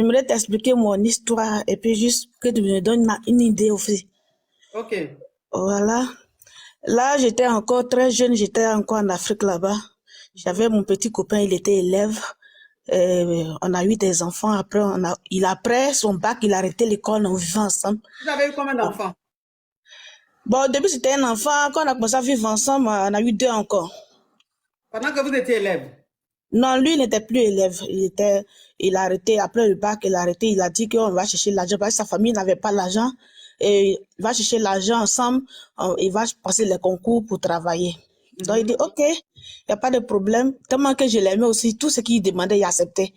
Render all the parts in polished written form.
J'aimerais t'expliquer mon histoire et puis juste que tu me donnes une idée aussi. Ok. Voilà. Là, j'étais encore très jeune, j'étais encore en Afrique là-bas. J'avais mon petit copain, il était élève. On a eu des enfants. Après, après son bac, il a arrêté l'école, on vivait ensemble. Vous avez eu combien Bon, d'enfants? Bon, au début, c'était un enfant. Quand on a commencé à vivre ensemble, on a eu deux encore. Pendant que vous étiez élève. Non, lui, il n'était plus élève. Il a arrêté, après le bac, il a arrêté. Il a dit qu'on va chercher l'argent parce que sa famille n'avait pas l'argent. Et il va chercher l'argent ensemble. Il va passer les concours pour travailler. Donc, il dit, OK, il n'y a pas de problème. Tellement que je l'aimais aussi, tout ce qu'il demandait, il acceptait.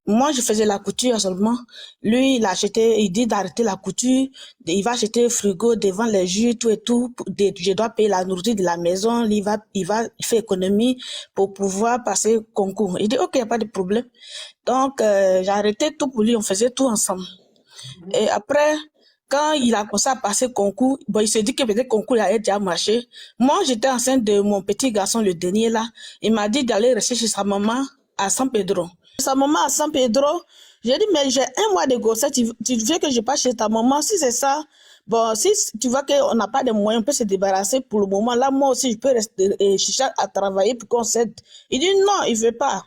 Moi, je faisais la couture seulement. Lui, il dit d'arrêter la couture. Il va acheter frigo devant les jus, tout et tout. Je dois payer la nourriture de la maison. Il fait économie pour pouvoir passer concours. Il dit, OK, il n'y a pas de problème. Donc, j'ai arrêté tout pour lui. On faisait tout ensemble. Et après, quand il a commencé à passer concours, bon, il s'est dit que peut-être concours il allait déjà marcher. Moi, j'étais enceinte de mon petit garçon, le dernier là. Il m'a dit d'aller rester chez sa maman à San Pedro. Sa maman à San Pedro, j'ai dit, mais j'ai un mois de grossesse, tu veux que je passe chez ta maman? Si c'est ça, bon, si tu vois qu'on n'a pas de moyens, on peut se débarrasser pour le moment. Là, moi aussi, je peux rester chercher à travailler pour qu'on s'aide. Il dit non, il veut pas.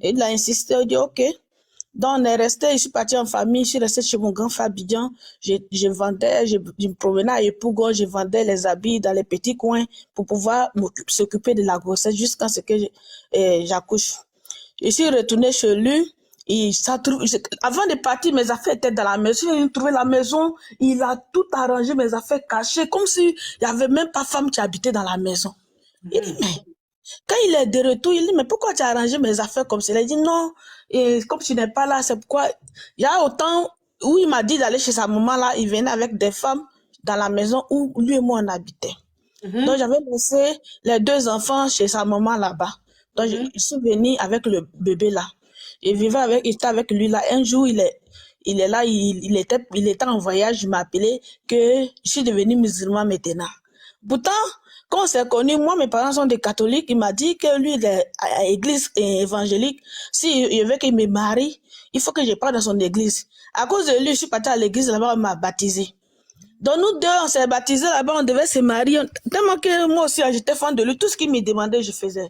Il a insisté, il dit OK. Donc, on est resté, je suis partie en famille, je suis restée chez mon grand frère Abidjan. Je vendais, je me promenais à Epougon, je vendais les habits dans les petits coins pour pouvoir s'occuper de la grossesse jusqu'à ce que j'accouche. Je suis retournée chez lui. Avant de partir, mes affaires étaient dans la maison. Il a trouvé la maison. Il a tout arrangé, mes affaires cachées, comme s'il n'y avait même pas femme qui habitait dans la maison. Il dit, mais quand il est de retour, il dit, mais pourquoi tu as arrangé mes affaires comme ça? Il dit, non, et comme tu n'es pas là, c'est pourquoi. Il y a autant où il m'a dit d'aller chez sa maman là, il venait avec des femmes dans la maison où lui et moi on habitait. Donc j'avais laissé les deux enfants chez sa maman là-bas. Donc je suis venue avec le bébé là. Il était avec lui là. Un jour, il est là, il était en voyage, il m'a appelé que je suis devenue musulman maintenant. Pourtant, quand on s'est connus, moi, mes parents sont des catholiques. Il m'a dit que lui, il est à l'église évangélique. Si il veut qu'il me marie, il faut que je parte dans son église. À cause de lui, je suis partie à l'église là-bas, on m'a baptisé. Donc nous deux, on s'est baptisés là-bas, on devait se marier. Tellement que moi aussi, j'étais fan de lui. Tout ce qu'il me demandait, je faisais.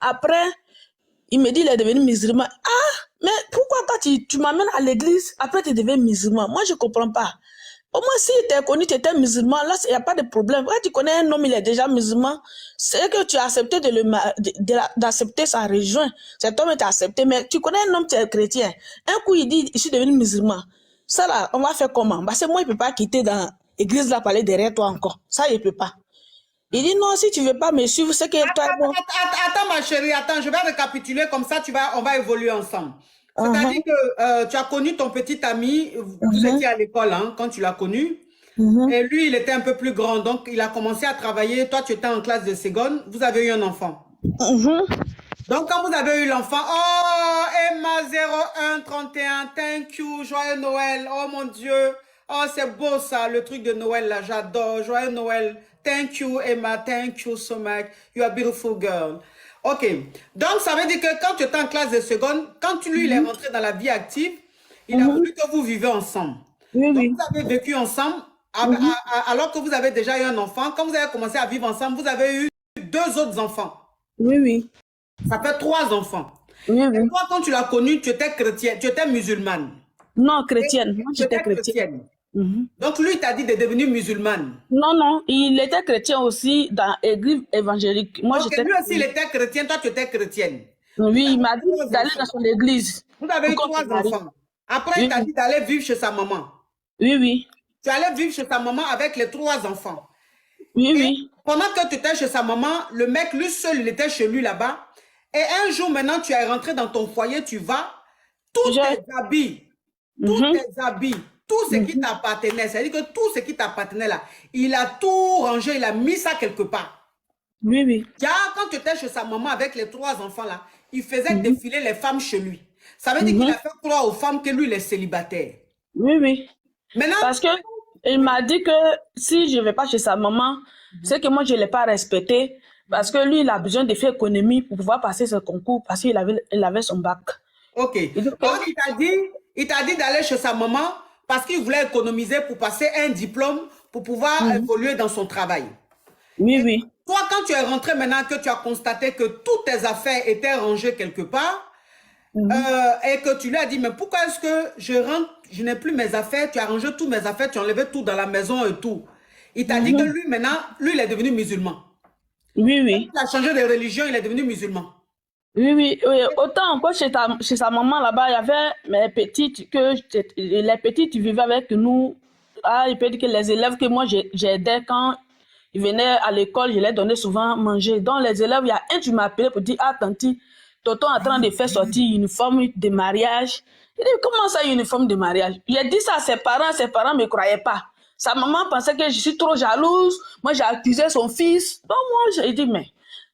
Après, il me dit, il est devenu musulman. Ah, mais pourquoi pas tu m'amènes à l'église, après tu deviens musulman? Moi, je ne comprends pas. Au moins, si tu es connu, tu étais musulman, là, il n'y a pas de problème. Quand tu connais un homme, il est déjà musulman, c'est que tu as accepté d'accepter sa religion. Cet homme est accepté, mais tu connais un homme qui est chrétien. Un coup, il dit, je suis devenu musulman. Ça, là, on va faire comment? Parce que moi, il ne peut pas quitter dans l'église, là, parler derrière toi encore. Ça, il ne peut pas. Il dit, non, si tu ne veux pas me suivre, c'est que toi... Attends, ma chérie, attends, je vais récapituler, comme ça, on va évoluer ensemble. C'est-à-dire que tu as connu ton petit ami, vous étiez à l'école hein, quand tu l'as connu, et lui, il était un peu plus grand, donc il a commencé à travailler. Toi, tu étais en classe de seconde, vous avez eu un enfant. Donc, quand vous avez eu l'enfant, oh, Emma 0131, thank you, joyeux Noël, oh mon Dieu, oh, c'est beau ça, le truc de Noël là, j'adore, joyeux Noël, thank you Emma, thank you so much, you are a beautiful girl. Ok, donc ça veut dire que quand tu étais en classe de seconde, quand lui, il est rentré dans la vie active, il a voulu que vous vivez ensemble. Oui, Donc, oui. vous avez vécu ensemble, alors que vous avez déjà eu un enfant. Quand vous avez commencé à vivre ensemble, vous avez eu deux autres enfants. Oui, oui. Ça fait 3 enfants. Oui, Et oui. toi, quand tu l'as connu, tu étais chrétienne, tu étais musulmane. Non, chrétienne. Moi, Tu j'étais étais chrétienne. chrétienne. Donc, lui, t'a dit de devenir musulmane. Non, non, il était chrétien aussi dans l'église évangélique. Moi, Ok, j'étais... lui aussi, il était chrétien, toi, tu étais chrétienne. Oui, il m'a dit 3 d'aller dans enfants. son église. Vous avez Pour eu qu'on se 3 marie. enfants. Après, il Oui, t'a dit d'aller vivre chez sa maman. oui, oui. Tu allais vivre chez sa maman avec les 3 enfants. Oui, Et oui. pendant que tu étais chez sa maman, le mec, lui seul, il était chez lui là-bas. Et un jour, maintenant, tu es rentré dans ton foyer, tu vas, tous tes habits, tout ce qui t'appartenait, c'est-à-dire que tout ce qui t'appartenait là, il a tout rangé, il a mis ça quelque part. Oui, oui. Car quand tu étais chez sa maman avec les 3 enfants là, il faisait défiler les femmes chez lui. Ça veut dire qu'il a fait croire aux femmes que lui, il est célibataire. Oui, oui. Maintenant, Parce que il m'a dit que si je ne vais pas chez sa maman, c'est que moi, je ne l'ai pas respecté. Parce que lui, il a besoin de faire économie pour pouvoir passer ce concours parce qu'il avait son bac. ok. Il dit, Donc, il t'a dit, Il t'a dit d'aller chez sa maman parce qu'il voulait économiser pour passer un diplôme pour pouvoir évoluer dans son travail. Oui, oui. Toi, quand tu es rentré maintenant, que tu as constaté que toutes tes affaires étaient rangées quelque part, et que tu lui as dit, mais pourquoi est-ce que je rentre, je n'ai plus mes affaires, tu as rangé toutes mes affaires, tu as enlevé tout dans la maison et tout. Il t'a dit que lui, maintenant, lui, il est devenu musulman. Oui, oui. Il a changé de religion, il est devenu musulman. Oui, oui, oui. Autant encore chez sa maman là-bas, il y avait mes petites, les petites vivaient avec nous. Ah, il peut dire que les élèves que moi j'aidais quand ils venaient à l'école, je leur donnais souvent à manger. Donc les élèves, il y a un qui m'a appelé pour dire, ah, tanti, tonton est en train de faire sortir une uniforme de mariage. Il dit, comment ça, uniforme de mariage? J'ai dit ça à ses parents ne me croyaient pas. Sa maman pensait que je suis trop jalouse. Moi, j'ai accusé son fils. Donc moi, j'ai dit, mais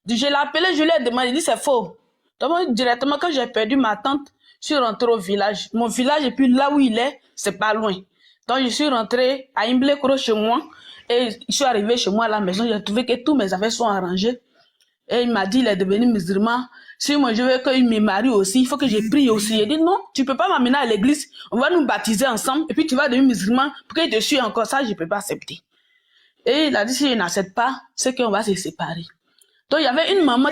je l'ai appelé, je lui ai demandé, il dit, c'est faux. Donc moi, directement, quand j'ai perdu ma tante, je suis rentrée au village. Mon village, et puis là où il est, c'est pas loin. Donc je suis rentrée à Imblekro chez moi. Et je suis arrivée chez moi à la maison, j'ai trouvé que tous mes affaires sont arrangées. Et il m'a dit, il est devenu musulman. Si moi je veux qu'il me marie aussi, il faut que je prie aussi. Il dit, non, tu peux pas m'amener à l'église, on va nous baptiser ensemble, et puis tu vas devenir musulman, pour que je suis encore ça, je peux pas accepter. Et il a dit, si je n'accepte pas, c'est qu'on va se séparer. Donc il y avait une maman.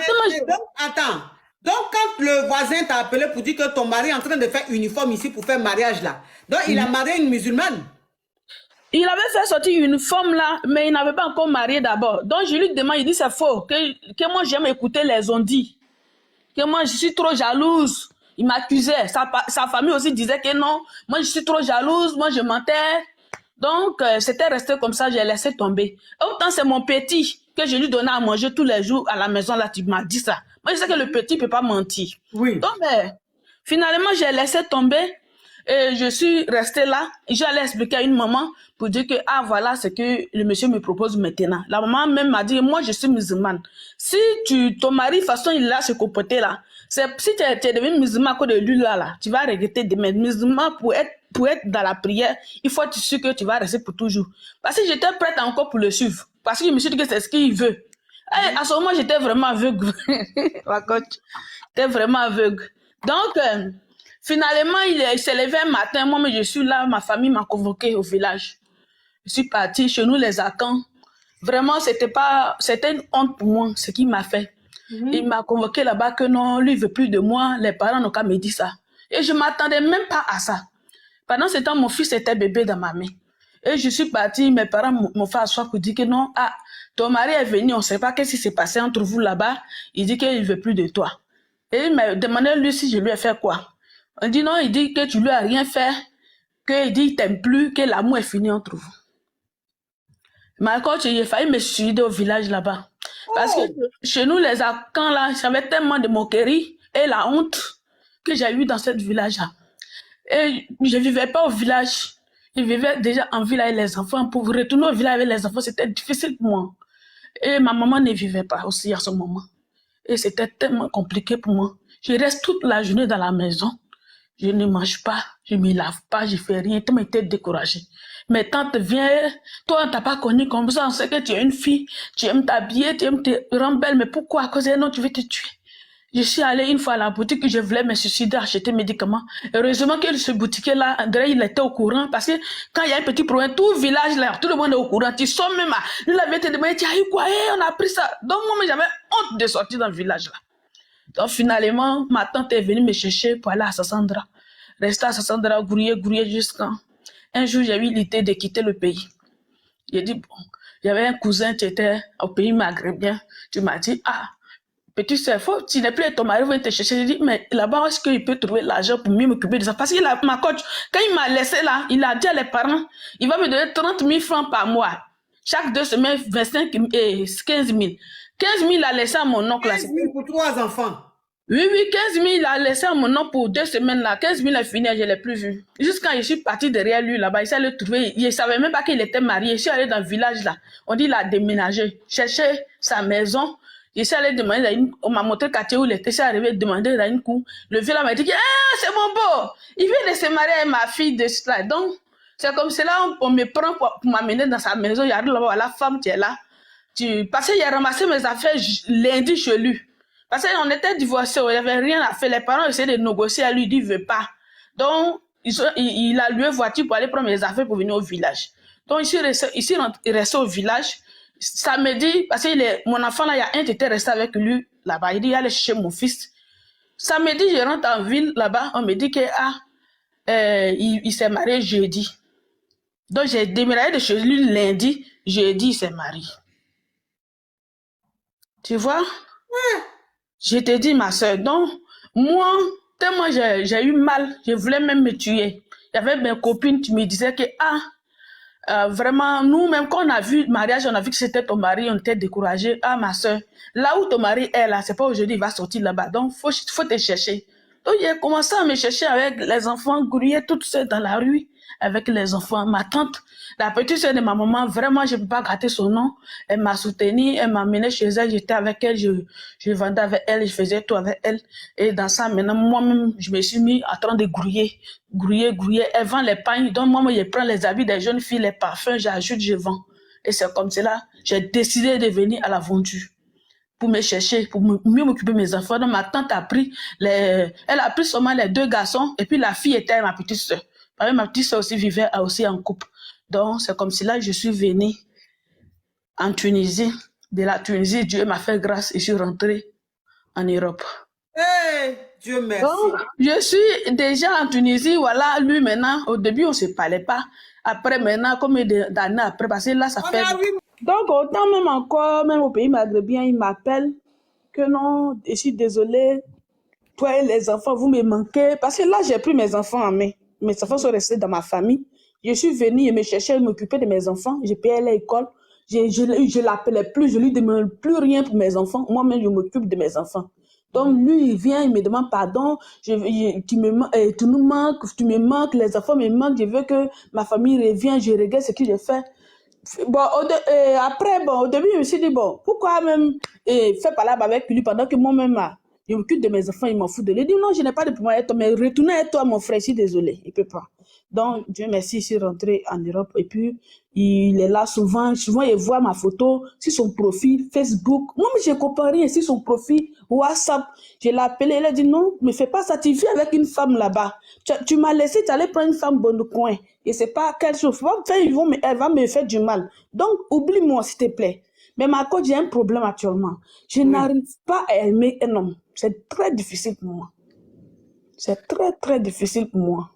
Attends, donc quand le voisin t'a appelé pour dire que ton mari est en train de faire uniforme ici pour faire mariage là, donc il a marié une musulmane? Il avait fait sortir une femme là, mais il n'avait pas encore marié d'abord. Donc je lui demande, il dit c'est faux, que moi j'aime écouter les ondits, que moi je suis trop jalouse. Il m'accusait, sa famille aussi disait que non, moi je suis trop jalouse, moi je mentais. Donc c'était resté comme ça, j'ai laissé tomber. Autant c'est mon petit que je lui donnais à manger tous les jours à la maison là, tu m'as dit ça. Moi je sais que le petit ne peut pas mentir. Oui. Donc finalement j'ai laissé tomber. Et je suis restée là, j'allais expliquer à une maman pour dire que, ah voilà ce que le monsieur me propose maintenant. La maman même m'a dit, moi je suis musulmane. Si ton mari, de toute façon, il a ce comporté là, si tu es devenu musulman à cause de lui là, tu vas regretter demain. Musulman, pour être dans la prière, il faut être sûr que tu vas rester pour toujours. Parce que j'étais prête encore pour le suivre. Parce que je me suis dit que c'est ce qu'il veut. Et à ce moment, j'étais vraiment aveugle. J'étais vraiment aveugle. Donc, finalement, il s'est levé un matin, moi, mais je suis là, ma famille m'a convoqué au village. Je suis partie chez nous, les Akans. Vraiment, c'était une honte pour moi, ce qu'il m'a fait. Il m'a convoqué là-bas que non, lui, il veut plus de moi, les parents n'ont qu'à me dire ça. Et je m'attendais même pas à ça. Pendant ce temps, mon fils était bébé dans ma main. Et je suis partie, mes parents m'ont fait asseoir pour dire que non, ah, ton mari est venu, on ne sait pas qu'est-ce qui s'est passé entre vous là-bas. Il dit qu'il veut plus de toi. Et il m'a demandé lui si je lui ai fait quoi. On dit non, il dit que tu lui as rien fait, qu'il dit qu'il t'aime plus, que l'amour est fini entre vous. Mais quand j'ai failli me suicider au village là-bas. Parce que chez nous, les Akans là, j'avais tellement de moqueries et la honte que j'ai eue dans ce village-là. Et je vivais pas au village. Je vivais déjà en ville avec les enfants. Pour retourner au village avec les enfants, c'était difficile pour moi. Et ma maman ne vivait pas aussi à ce moment. Et c'était tellement compliqué pour moi. Je reste toute la journée dans la maison. Je ne mange pas, je ne me lave pas, je ne fais rien. Tu m'étais découragée. Mes tantes viennent, toi, on ne t'a pas connu comme ça. On sait que tu es une fille, tu aimes t'habiller, tu aimes te rendre belle. Mais pourquoi? À cause de non, tu veux te tuer. Je suis allée une fois à la boutique, je voulais me suicider, acheter des médicaments. Heureusement que ce boutiquier-là, André, il était au courant. Parce que quand il y a un petit problème, tout le village, là, tout le monde est au courant. Tu sors même, lui, il avait te demandé, tu as eu quoi? On a pris ça. Donc, moi, j'avais honte de sortir dans le village, là. Donc, finalement, ma tante est venue me chercher pour aller à Sassandra. Rester à Sassandra, grouiller jusqu'à... Un jour, j'ai eu l'idée de quitter le pays. J'ai dit, bon, il y avait un cousin qui était au pays maghrébin. Tu m'as dit, ah, petit soeur, tu n'es plus ton mari, vient te chercher. J'ai dit, mais là-bas, est-ce qu'il peut trouver l'argent pour mieux m'occuper de ça? Parce que ma coach, quand il m'a laissé là, il a dit à les parents, il va me donner 30 000 francs par mois. Chaque 2 semaines, 25 et 15 000. 15 000, il a laissé à mon oncle. 15 000 pour 3 enfants. Oui, 15 000, il a laissé à mon oncle pour 2 semaines là. 15 000 est fini, je ne l'ai plus vu. Jusqu'à je suis partie derrière lui là-bas, il s'est allé trouver. Il ne savait même pas qu'il était marié. Je suis allée dans le village là. On dit qu'il a déménagé, cherché sa maison. Je suis allée demander, on m'a montré le quartier où il était. Je suis arrivée demander dans une cour. Le vieux là m'a dit, ah, c'est mon beau. Il vient de se marier avec ma fille de cela. Donc, c'est comme cela, on me prend pour m'amener dans sa maison. Il y a là-bas, la femme qui est là. Parce qu'il a ramassé mes affaires lundi chez lui. Parce qu'on était divorcés, il n'y avait rien à faire. Les parents essayaient de négocier à lui, il ne veut pas. Donc, il a loué voiture pour aller prendre mes affaires pour venir au village. Donc, il est resté au village. Samedi, parce que mon enfant, là, il y a un qui était resté avec lui là-bas. Il dit, allez chercher mon fils. Samedi, je rentre en ville là-bas. On me dit que il s'est marié jeudi. Donc, j'ai déménagé de chez lui lundi. Jeudi, il s'est marié. Tu vois? Je te dis, ma soeur. Donc, moi, tellement j'ai eu mal, je voulais même me tuer. Il y avait mes copines qui me disaient que, vraiment, nous-mêmes, quand on a vu le mariage, on a vu que c'était ton mari, on était découragés. Ah, ma soeur, là où ton mari est là, c'est pas aujourd'hui, il va sortir là-bas. Donc, faut te chercher. Donc, j'ai commencé à me chercher avec les enfants, grouiller toutes seules dans la rue, avec les enfants. Ma tante, la petite soeur de ma maman, vraiment, je ne peux pas gâter son nom. Elle m'a soutenue, elle m'a amenée chez elle, j'étais avec elle, je vendais avec elle, je faisais tout avec elle. Et dans ça, maintenant, moi-même, je me suis mis en train de grouiller. Elle vend les pagnes. Donc, moi, je prends les habits des jeunes filles, les parfums, j'ajoute, je vends. Et c'est comme cela, j'ai décidé de venir à la vendue pour me chercher, pour mieux m'occuper de mes enfants. Donc, ma tante a pris elle a pris seulement les 2 garçons, et puis la fille était ma petite soeur. Parce que ma petite soeur aussi vivait aussi en couple. Donc, c'est comme cela que je suis venue en Tunisie. De la Tunisie, Dieu m'a fait grâce et je suis rentrée en Europe. Hey, Dieu merci. Donc, je suis déjà en Tunisie, voilà, lui maintenant, au début, on ne se parlait pas. Après, maintenant, combien d'années après, parce que là, ça fait... Donc, autant même encore, même au pays maghrébien, il m'appelle que non, je suis désolée, toi et les enfants, vous me manquez. Parce que là, j'ai pris mes enfants en main. Mes enfants sont restés dans ma famille. Je suis venue me chercher, m'occuper de mes enfants. J'ai payé l'école. Je l'appelais plus, je lui demande plus rien pour mes enfants. Moi-même, je m'occupe de mes enfants. Donc, lui, il vient, il me demande pardon. Tu nous manques, tu me manques, les enfants me manquent. Je veux que ma famille revienne, je regrette ce que j'ai fait. Bon, après, au début, je me suis dit, bon, pourquoi même faire parler avec lui pendant que moi-même, je m'occupe de mes enfants, il m'en fout de lui. Il dit, non, je n'ai pas de problème avec toi, mais retournez avec toi, mon frère, je suis désolé, il ne peut pas. Donc, Dieu merci, je suis rentrée en Europe et puis il est là souvent, il voit ma photo sur son profil Facebook. Moi, je ne comprends rien sur son profil WhatsApp. Je l'ai appelé, elle a dit non, ne fais pas ça, tu vis avec une femme là-bas. Tu m'as laissé, tu allais prendre une femme bonne coin. Et c'est pas quelle chose. Elle va me faire du mal. Donc, oublie-moi, s'il te plaît. Mais ma coach, j'ai un problème actuellement. Je n'arrive pas à aimer un homme. C'est très difficile pour moi. C'est très, très difficile pour moi.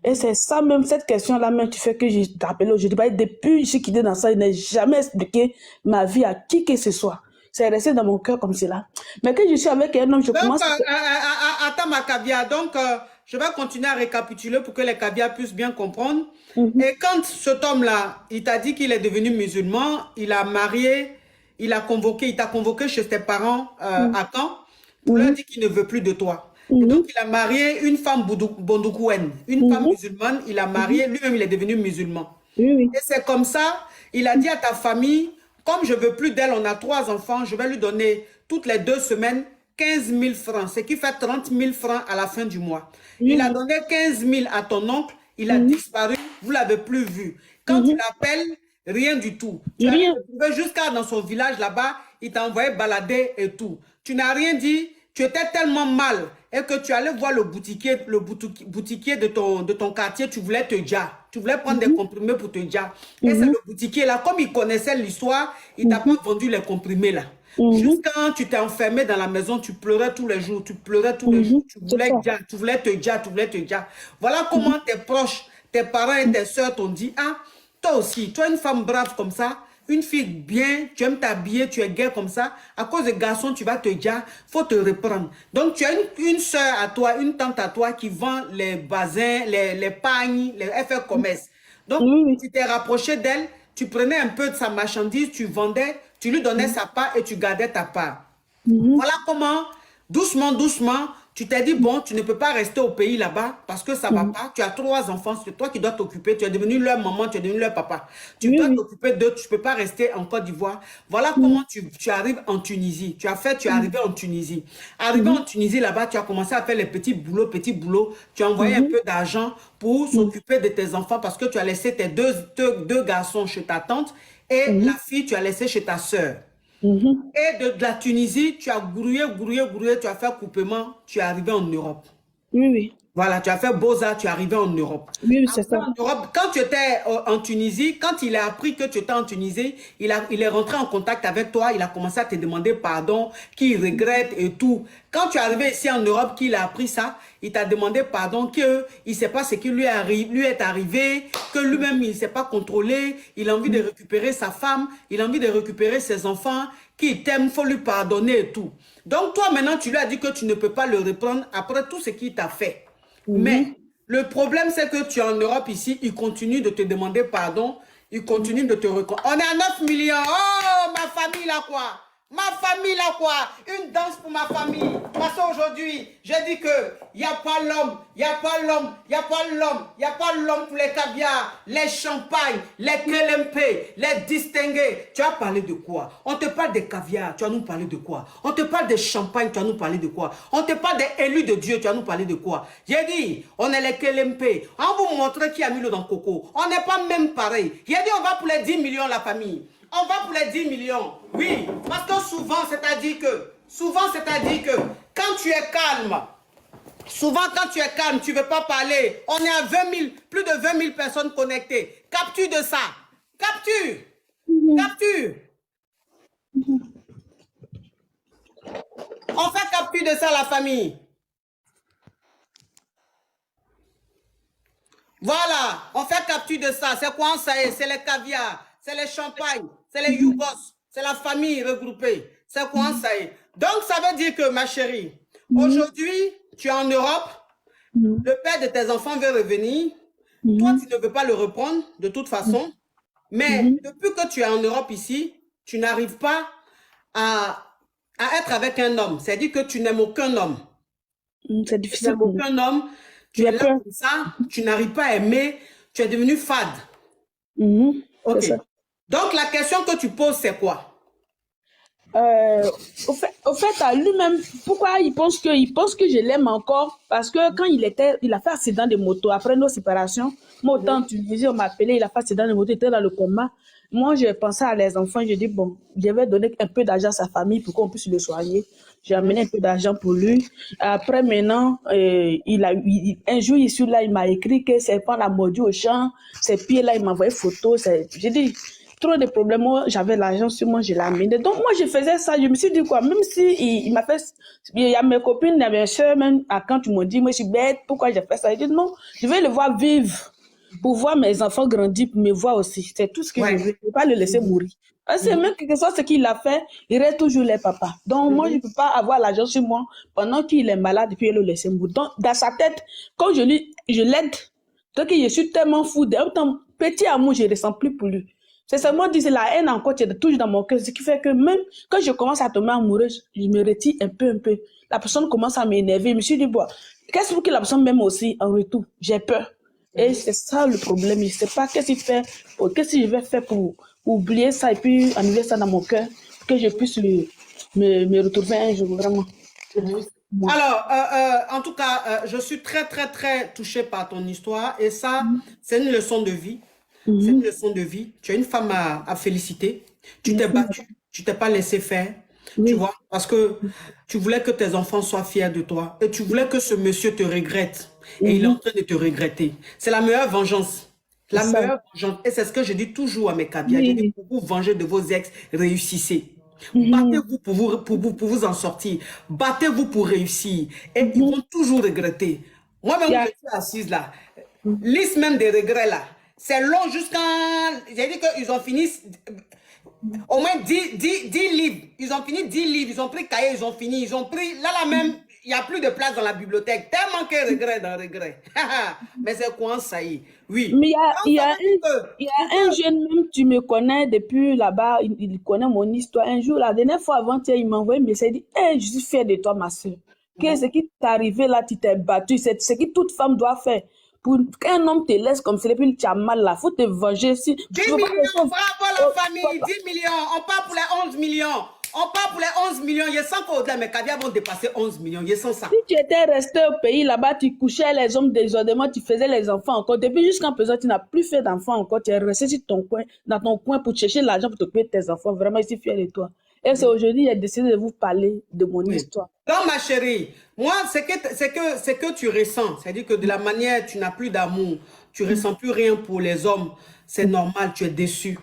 Et c'est ça même, cette question-là même qui fait que je t'appelle aujourd'hui. Depuis que je suis quittée dans ça, je n'ai jamais expliqué ma vie à qui que ce soit. C'est resté dans mon cœur comme cela. Mais quand je suis avec un homme, je commence... Attends, ma caviar. Donc, je vais continuer à récapituler pour que les caviars puissent bien comprendre. Et quand cet homme-là, il t'a dit qu'il est devenu musulman, il a marié, il t'a convoqué chez tes parents à Caen pour leur dire qu'il ne veut plus de toi. Et donc, il a marié une femme bondoukouen, une femme musulmane. Il a marié, lui-même, il est devenu musulman. Et c'est comme ça, il a dit à ta famille, comme je veux plus d'elle, on a 3 enfants, je vais lui donner toutes les 2 semaines 15 000 francs, ce qui fait 30 000 francs à la fin du mois. Il a donné 15 000 à ton oncle, il a disparu, vous ne l'avez plus vu. Quand tu l'appelles, rien du tout. Tu as trouvé jusqu'à dans son village là-bas, il t'a envoyé balader et tout. Tu n'as rien dit, tu étais tellement mal et que tu allais voir le boutiquier de ton quartier, tu voulais te dire. Tu voulais prendre des comprimés pour te dire. Et c'est le boutiquier là, comme il connaissait l'histoire, il t'a pas vendu les comprimés là. Jusqu'à quand tu t'es enfermé dans la maison, tu pleurais tous les jours, tu pleurais tous les jours, tu voulais te dire. Voilà comment tes proches, tes parents et tes soeurs t'ont dit, ah, toi aussi, tu es une femme brave comme ça, une fille bien, tu aimes t'habiller, tu es gaie comme ça, à cause de garçons, tu vas te dire, faut te reprendre. Donc, tu as une soeur à toi, une tante à toi qui vend les basins, les pagnes, elle fait commerce. Donc, tu t'es rapproché d'elle, tu prenais un peu de sa marchandise, tu vendais, tu lui donnais sa part et tu gardais ta part. Voilà comment, doucement, doucement, tu t'es dit, bon, tu ne peux pas rester au pays là-bas parce que ça ne va pas. Tu as 3 enfants, c'est toi qui dois t'occuper. Tu es devenu leur maman, tu es devenu leur papa. Tu dois t'occuper d'eux, tu ne peux pas rester en Côte d'Ivoire. Voilà comment tu arrives en Tunisie. Tu es arrivé en Tunisie. Arrivé en Tunisie, là-bas, tu as commencé à faire les petits boulots. Tu as envoyé un peu d'argent pour s'occuper de tes enfants parce que tu as laissé tes deux garçons chez ta tante et la fille, tu as laissé chez ta soeur. Et de la Tunisie, tu as grouillé, tu as fait coupement, tu es arrivé en Europe. Voilà, tu as fait Beaux-Arts, tu es arrivé en Europe. Oui, c'est Après, ça. en Europe, quand tu étais en Tunisie, quand il a appris que tu étais en Tunisie, il est rentré en contact avec toi, il a commencé à te demander pardon, qu'il regrette et tout. Quand tu es arrivé ici en Europe, qu'il a appris ça, il t'a demandé pardon, qu'il ne sait pas ce qui lui est arrivé, que lui-même, il ne s'est pas contrôlé, il a envie de récupérer sa femme, il a envie de récupérer ses enfants, qu'il t'aime, il faut lui pardonner et tout. Donc toi, maintenant, tu lui as dit que tu ne peux pas le reprendre après tout ce qu'il t'a fait. Mais le problème, c'est que tu es en Europe ici, il continue de te demander pardon, il continue de te reconnaître. On est à 9 millions. Oh, ma famille là quoi? Ma famille là quoi? Une danse pour ma famille. Parce qu'aujourd'hui, j'ai dit que il n'y a pas l'homme, il n'y a pas l'homme, il n'y a pas l'homme, il n'y a pas l'homme pour les caviars, les champagnes, les KLMP, les distingués. Tu as parlé de quoi? On te parle des caviars, tu vas nous parler de quoi? On te parle des champagnes, tu vas nous parler de quoi? On te parle des élus de Dieu, tu vas nous parler de quoi? J'ai dit, on est les KLMP. On vous montrer qui a mis l'eau dans le coco. On n'est pas même pareil. J'ai dit, on va pour les 10 millions la famille. On va pour les 10 millions. Oui, parce que souvent, c'est-à-dire que quand tu es calme, tu ne veux pas parler. On est à 20 000, plus de 20 000 personnes connectées. Capture de ça. Capture. Capture. On fait capture de ça, la famille. Voilà, on fait capture de ça. C'est quoi ça? C'est les caviars, c'est les champagnes, c'est les yougos, c'est la famille regroupée. C'est quoi ça? Donc, ça veut dire que, ma chérie, aujourd'hui, tu es en Europe, le père de tes enfants veut revenir. Toi, tu ne veux pas le reprendre, de toute façon. Mais depuis que tu es en Europe ici, tu n'arrives pas à être avec un homme. C'est-à-dire que tu n'aimes aucun homme. C'est Tu difficile n'aimes pour moi. aucun homme. Tu es là comme ça, tu n'arrives pas à aimer, tu es devenu fade. Ok. Ça. Donc, la question que tu poses, c'est quoi? Au fait, à lui-même, pourquoi il pense que je l'aime encore? Parce que quand il a fait accident de moto après nos séparations. Moi, autant tu disais, on m'appelait, il a fait accident de moto, il était dans le coma. Moi, je pensais à les enfants, je dis, bon, je vais donner un peu d'argent à sa famille pour qu'on puisse le soigner. J'ai amené un peu d'argent pour lui. Après, maintenant, un jour, ici, là, il m'a écrit que ses pas l'a mordu au champ, ses pieds, là, il m'a envoyé photo. J'ai dit, trop de problèmes. Moi, j'avais l'argent sur moi, je l'ai amené. Donc, moi, je faisais ça. Je me suis dit quoi, même si il m'a fait, il y a mes copines, il y a mes soeurs, même, quand tu m'as dit, moi, je suis bête, pourquoi j'ai fait ça? Je dis, non, je vais le voir vivre, pour voir mes enfants grandir, pour me voir aussi. C'est tout ce que je veux. Je ne peux pas le laisser mourir. Parce que même que ce soit ce qu'il a fait, il reste toujours les papas. Donc, moi, je ne peux pas avoir l'argent sur moi pendant qu'il est malade et puis le laisser mourir. Donc, dans sa tête, quand je l'aide, donc je suis tellement fou. D'un petit amour, je ne ressens plus pour lui. C'est seulement dit, c'est la haine encore qui est toujours dans mon cœur. Ce qui fait que même quand je commence à tomber amoureuse, je me retire un peu. La personne commence à m'énerver. Je me suis dit, bon, qu'est-ce pour que la personne m'aime aussi en retour? J'ai peur. Et c'est ça le problème. Je ne sais pas qu'est-ce que je vais faire pour oublier ça et puis annuler ça dans mon cœur, pour que je puisse me retrouver un jour, vraiment. Alors, en tout cas, je suis très, très, très touchée par ton histoire et ça, c'est une leçon de vie. C'est une leçon de vie. Tu es une femme à féliciter. Tu t'es battue. Tu t'es pas laissé faire. Tu vois, parce que tu voulais que tes enfants soient fiers de toi et tu voulais que ce monsieur te regrette et il est en train de te regretter. C'est la meilleure vengeance. La meilleure vengeance. Et c'est ce que je dis toujours à mes caviars. Je dis, pour vous venger de vos ex, réussissez. Battez-vous pour vous en sortir. Battez-vous pour réussir. Et ils vont toujours regretter. Moi-même, je suis assise là. Liste même des regrets là. C'est long jusqu'à... J'ai dit qu'ils ont fini au moins 10 livres. Ils ont fini 10 livres. Ils ont pris cahier, ils ont fini. Ils ont pris... Là même, il n'y a plus de place dans la bibliothèque. Tellement qu'il y a regret dans regret. Mais c'est quoi ça y est? Oui. Mais il y a un jeune même, tu me connais depuis là-bas, il connaît mon histoire. Un jour, la dernière fois avant-hier, il m'a envoyé un message, il dit, hey, je suis fière de toi, ma soeur. Qu'est-ce qui t'est arrivé là, tu t'es battue. C'est ce que toute femme doit faire. Pour qu'un homme te laisse comme ça, et puis tu as mal là, il faut te venger. Si, 10 millions, bravo la famille, 10 millions, on part pour les 11 millions. On part pour les 11 millions. Je sens qu'au-delà, mes caviars vont dépasser 11 millions. Je sens ça. Si tu étais resté au pays là-bas, tu couchais les hommes désordonnément, tu faisais les enfants encore. Depuis jusqu'à présent, tu n'as plus fait d'enfants encore. Tu es resté sur ton coin, dans ton coin pour chercher l'argent pour t'occuper de tes enfants. Vraiment, je suis fière de toi. Et c'est aujourd'hui j'ai décidé de vous parler de mon histoire. Donc, ma chérie, moi, c'est que tu ressens. C'est-à-dire que de la manière, tu n'as plus d'amour, tu ressens plus rien pour les hommes. C'est normal, tu es déçu.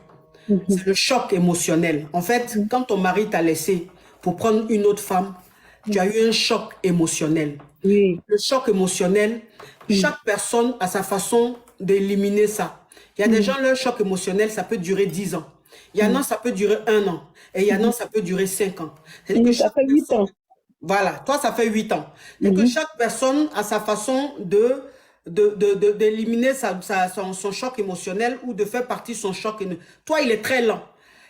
C'est le choc émotionnel. En fait, quand ton mari t'a laissé pour prendre une autre femme, tu as eu un choc émotionnel. Oui. Le choc émotionnel, chaque personne a sa façon d'éliminer ça. Il y a des gens, leur choc émotionnel, ça peut durer 10 ans. Il y en a, ça peut durer 1 an. Et il y en a, ça peut durer 5 ans. Que ça fait 8 ans. Voilà, toi, ça fait 8 ans. Et que chaque personne a sa façon d'éliminer son choc émotionnel ou de faire partie de son choc. Toi, il est très lent.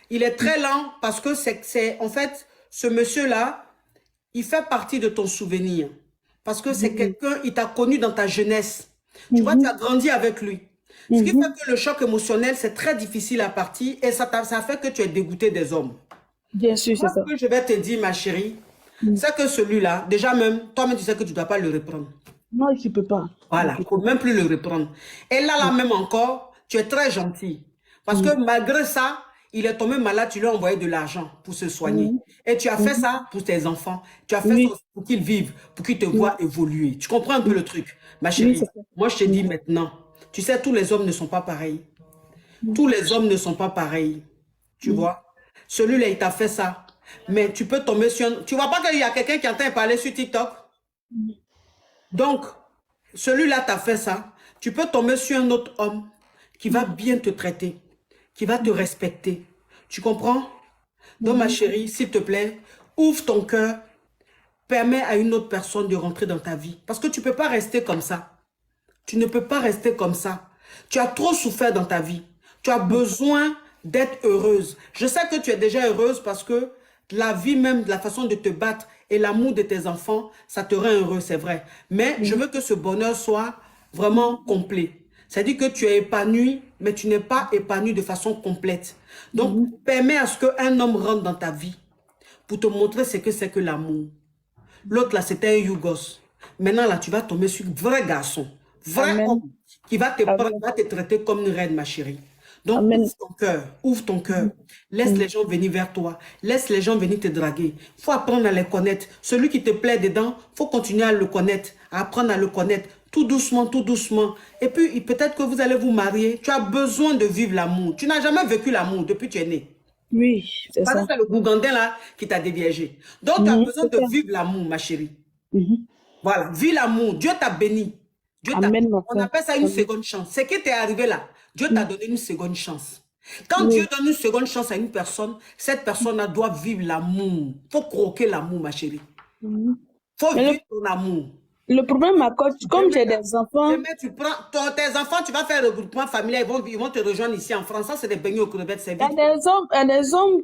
Il est très lent parce que en fait, ce monsieur-là, il fait partie de ton souvenir. Parce que c'est quelqu'un, il t'a connu dans ta jeunesse. Tu vois, tu as grandi avec lui. Ce qui fait que le choc émotionnel, c'est très difficile à partir et ça fait que tu es dégoûté des hommes. Bien sûr, c'est ça. Ce que je vais te dire, ma chérie, c'est que celui-là, déjà même, toi-même, tu sais que tu ne dois pas le reprendre. Non, tu ne peux pas. Voilà, il ne faut même plus le reprendre. Et là même encore, tu es très gentil. Parce que malgré ça, il est tombé malade, tu lui as envoyé de l'argent pour se soigner. Et tu as fait ça pour tes enfants. Tu as fait ça pour qu'ils vivent, pour qu'ils te voient évoluer. Tu comprends un peu le truc, ma chérie? Moi, je te dis maintenant, tu sais, tous les hommes ne sont pas pareils. Tous les hommes ne sont pas pareils. Tu vois? Celui-là, il t'a fait ça. Mais tu peux tomber sur... Tu vois pas qu'il y a quelqu'un qui entend parler sur TikTok? Donc, celui-là t'a fait ça. Tu peux tomber sur un autre homme qui va bien te traiter, qui va te respecter. Tu comprends? Donc, ma chérie, s'il te plaît, ouvre ton cœur, permets à une autre personne de rentrer dans ta vie. Parce que tu ne peux pas rester comme ça. Tu ne peux pas rester comme ça. Tu as trop souffert dans ta vie. Tu as besoin d'être heureuse. Je sais que tu es déjà heureuse parce que la vie même, la façon de te battre et l'amour de tes enfants, ça te rend heureux, c'est vrai. Mais je veux que ce bonheur soit vraiment complet. C'est-à-dire que tu es épanoui, mais tu n'es pas épanoui de façon complète. Donc, permets à ce qu'un homme rentre dans ta vie pour te montrer ce que c'est que l'amour. L'autre, là, c'était un Yougos. Maintenant, là, tu vas tomber sur un vrai garçon, vrai homme, qui va te prendre, va te traiter comme une reine, ma chérie. Donc, ouvre ton cœur. Laisse les gens venir vers toi. Laisse les gens venir te draguer. Il faut apprendre à les connaître. Celui qui te plaît dedans, il faut continuer à le connaître, à apprendre à le connaître. Tout doucement, tout doucement. Et puis, peut-être que vous allez vous marier. Tu as besoin de vivre l'amour. Tu n'as jamais vécu l'amour depuis que tu es né. Oui, c'est ça. C'est le Gougandin là qui t'a déviégé. Donc, tu as besoin de vivre l'amour, ma chérie. Voilà, vis l'amour. Dieu t'a béni. On appelle ça une seconde chance. Ce qui t'est arrivé là, Dieu t'a donné une seconde chance. Quand Dieu donne une seconde chance à une personne, cette personne doit vivre l'amour. Il faut croquer l'amour, ma chérie. Il faut vivre ton amour. Le problème, ma coach, comme j'ai des enfants... Tu prends tes enfants, tu vas faire le regroupement familial, ils vont te rejoindre ici en France. Ça, c'est des beignets aux crevettes, c'est vite. Il y a des hommes,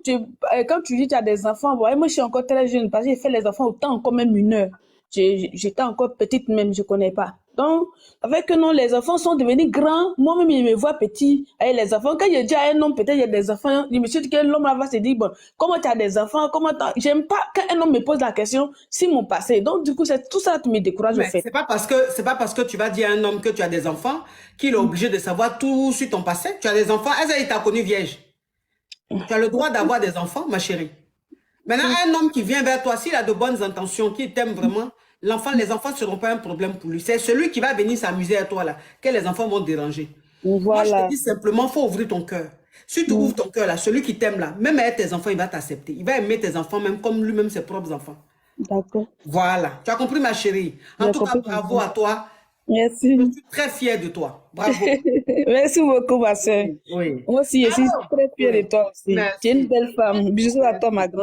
quand tu dis que tu as des enfants, moi, je suis encore très jeune parce que j'ai fait les enfants autant encore même mineurs. J'étais encore petite même, je ne connais pas. Donc, avec non, les enfants sont devenus grands. Moi-même, ils me voient petit avec les enfants. Quand je dis à un homme, peut-être il y a des enfants, je me suis dit que l'homme va se dire, bon, comment tu as des enfants? J'aime pas quand un homme me pose la question si mon passé. Donc, du coup, c'est tout ça qui me décourage. Mais c'est pas parce que tu vas dire à un homme que tu as des enfants qu'il est obligé de savoir tout sur ton passé. Tu as des enfants. Est-ce qu'il t'a connu vierge? Tu as le droit d'avoir des enfants, ma chérie. Maintenant, un homme qui vient vers toi, s'il a de bonnes intentions, qui t'aime vraiment, les enfants ne seront pas un problème pour lui. C'est celui qui va venir s'amuser à toi, là, que les enfants vont te déranger. Voilà. Moi, je te dis simplement, il faut ouvrir ton cœur. Si tu ouvres ton cœur, là, celui qui t'aime, là, même avec tes enfants, il va t'accepter. Il va aimer tes enfants, même comme lui-même ses propres enfants. D'accord. Voilà. Tu as compris, ma chérie? En tout cas, bravo à toi. Merci. Je suis très fière de toi. Bravo. Merci beaucoup, ma soeur. Oui. Moi aussi, je suis très fière de toi aussi. Tu es une belle femme. Bisous à toi, ma grande.